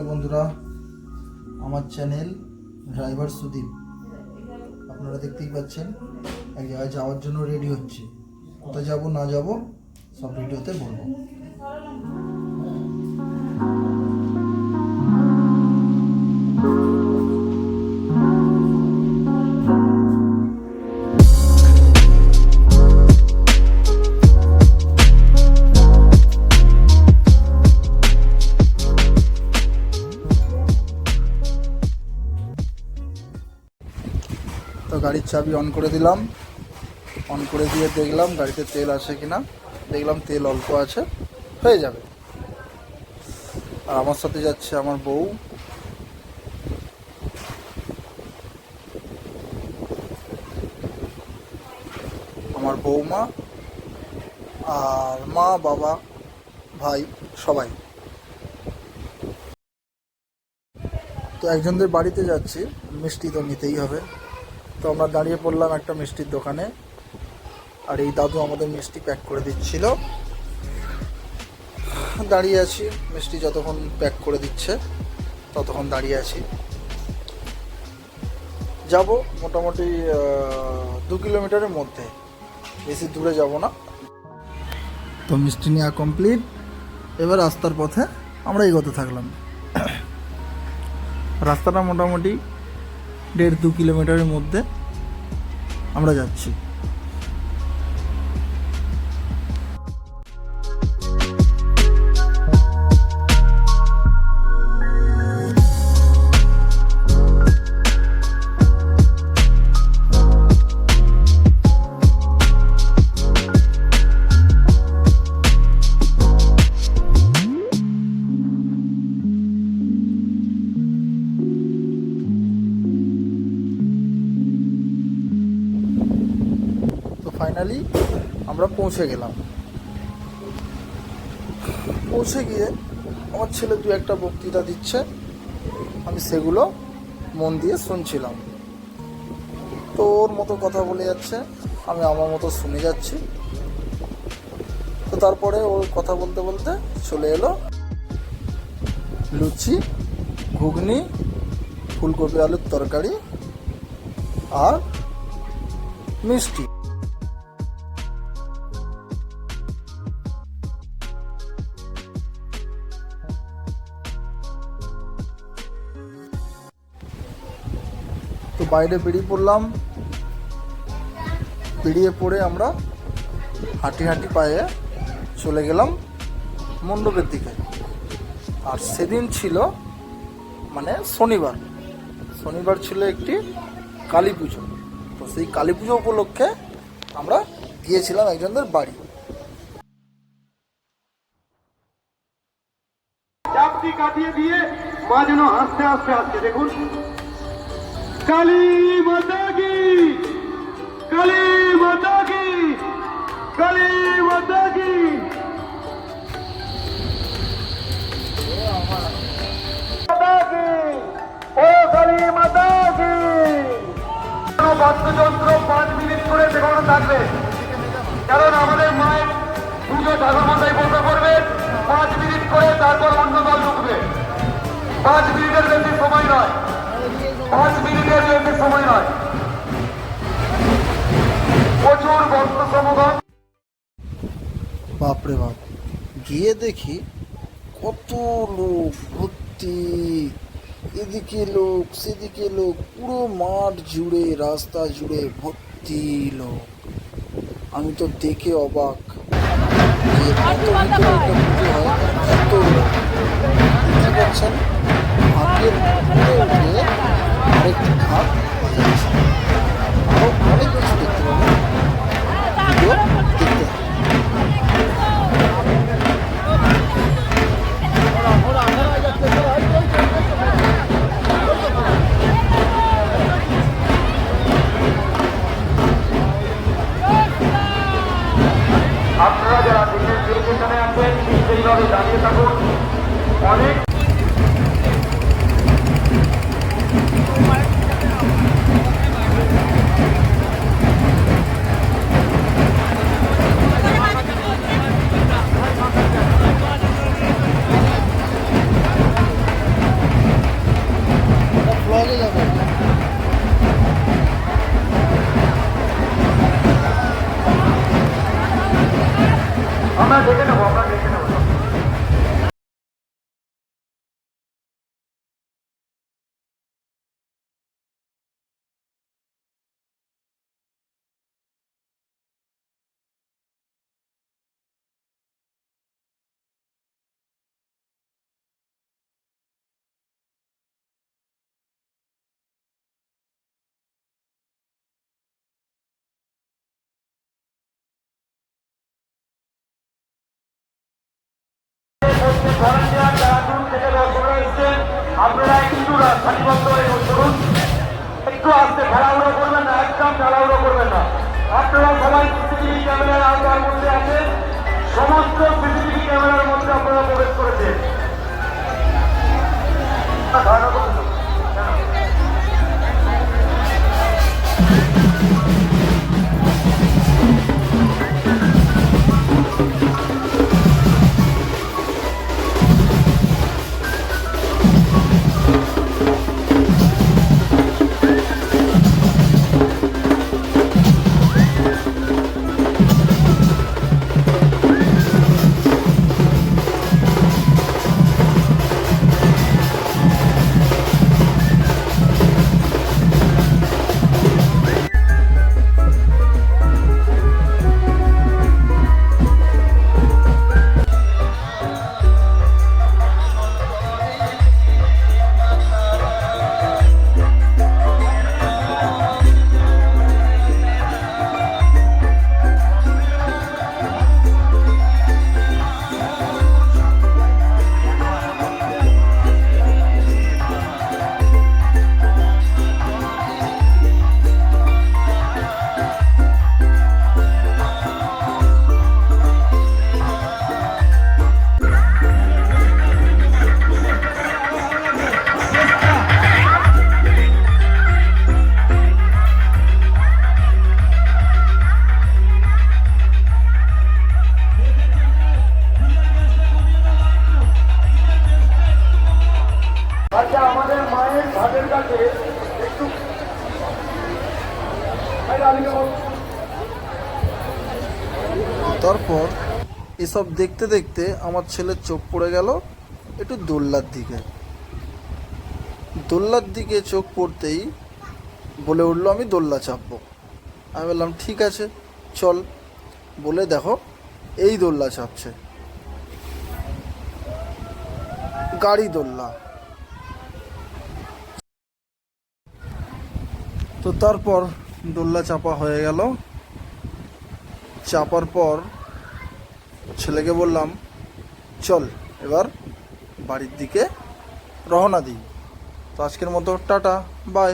বন্ধুরা, আমার channel driver Sudip. আপনারা দেখতেই পাচ্ছেন এক জায়গায় যাওয়ার জন্য রেডি হচ্ছে। কোথায় যাব না যাব সব ভিডিওতে বলবো। তো গাড়ির চাবি অন করে দিলাম। অন করে দিয়ে দেখলাম গাড়িতে তেল আসে কিনা। দেখলাম তেল অল্প আছে, হয়ে যাবে। আর আমার সাথে যাচ্ছে আমার বউ, আমার বৌমা আর মা, বাবা, ভাই সবাই। তো একজনদের বাড়িতে যাচ্ছি, মিষ্টি তো নিতেই হবে। তো আমরা দাঁড়িয়ে পড়লাম একটা মিষ্টির দোকানে, আর এই দাদু আমাদের মিষ্টি প্যাক করে দিচ্ছিল। দাঁড়িয়ে আছি, মিষ্টি যতক্ষণ প্যাক করে দিচ্ছে ততক্ষণ দাঁড়িয়ে আছি। যাব মোটামুটি 2 কিলোমিটারের মধ্যে, বেশি দূরে যাব না। তো মিষ্টি নেওয়া কমপ্লিট। এবার রাস্তার পথে আমরা এগোতে থাকলাম। রাস্তাটা মোটামুটি 1.5-2 কিলোমিটারের মধ্যে আমরা যাচ্ছি। ফাইনালি আমরা পৌঁছে গেলাম। পৌঁছে গিয়ে আমার ছেলে 2-1টা বক্তৃতা দিচ্ছে, আমি সেগুলো মন দিয়ে শুনছিলাম। তো ওর মতো কথা বলে যাচ্ছে, আমি আমার মতো শুনে যাচ্ছি। তো তারপরে ওর কথা বলতে বলতে চলে এলো লুচি, ঘুগনি, ফুলকপি আলুর তরকারি আর মিষ্টি। তো বাইরে বেরিয়ে পড়লাম। বেরিয়ে পড়ে আমরা হাঁটি হাঁটি পায়ে চলে গেলাম মণ্ডপের দিকে। আর সেদিন ছিল মানে শনিবার ছিল একটি কালী পুজো। তো সেই কালী পুজো উপলক্ষে আমরা গিয়েছিলাম একজনদের বাড়ি। চাপটি কাটিয়ে দিয়ে মা যেন আস্তে আস্তে আসছে। দেখুন, কালী মাতা কি, কালী মাতা কি, কালী মাতা কি। বাদ্যযন্ত্র 5 মিনিট করে দেখানো থাকবে, কারণ আমাদের মায়ের পুজো ঠাকুর মাথায় বসে করবে 5 মিনিট করে, তারপর অন্য দল ঢুকবে। 5 মিনিটের বেশি সময় নয়, 5 মিনিটের বেশি সময় নয়। প্রচুর ভক্ত সমাগম। বাপরে বাপ, গিয়ে দেখি কত লোক ভর্তি, এদিকে লোক সেদিকে লোক, পুরো মাঠ জুড়ে রাস্তা জুড়ে ভর্তি লোক। আমি তো দেখে অবাক যে এত ভিতরে একটা পুজো হয়, এত লোক। দেখতে পাচ্ছেন হাতের উপরে উঠে আরেকটি ঘাট বাজাচ্ছে। আরো অনেক কিছু দেখতে পাবেন, ভিডিও দেখতে হবে। আপনারা যারা দিনের স্টেশনে আছেন সেইভাবে দাঁড়িয়ে থাকুন। অনেক প্রত্যেক ভলান্টিয়ার যারা দূর থেকে দর্শকরা এসছেন আপনারা একটু সারিবদ্ধ হয়ে করুন, একটু আসতে খেলাধুলো করবেন না, একদম খেলাধুলো করবেন না। আপনারা সবাই সিসিটিভি ক্যামেরার আওতার মধ্যে আছেন, সমস্ত সিসিটিভি ক্যামেরার মধ্যে আপনারা প্রবেশ করেছেন। ধারণা করুন। আচ্ছা, আমাদের মায়ের ঘাটের কাছে একটু তারপর এসব দেখতে দেখতে আমার ছেলের চোখ পড়ে গেল একটু দোল্লার দিকে। দোল্লার দিকে চোখ পড়তেই বলে উঠলো আমি দোল্লা চাপবো। আমি বললাম ঠিক আছে চল, বলে দেখো এই দোল্লা চাপছে, গাড়ি দোল্লা। তো তারপর দোল্লা চাপা হয়ে গেল। চাপার পর ছেলেকে বললাম চল এবার বাড়ির দিকে রওনা দিই। তো আজকের মতো টাটা, বাই।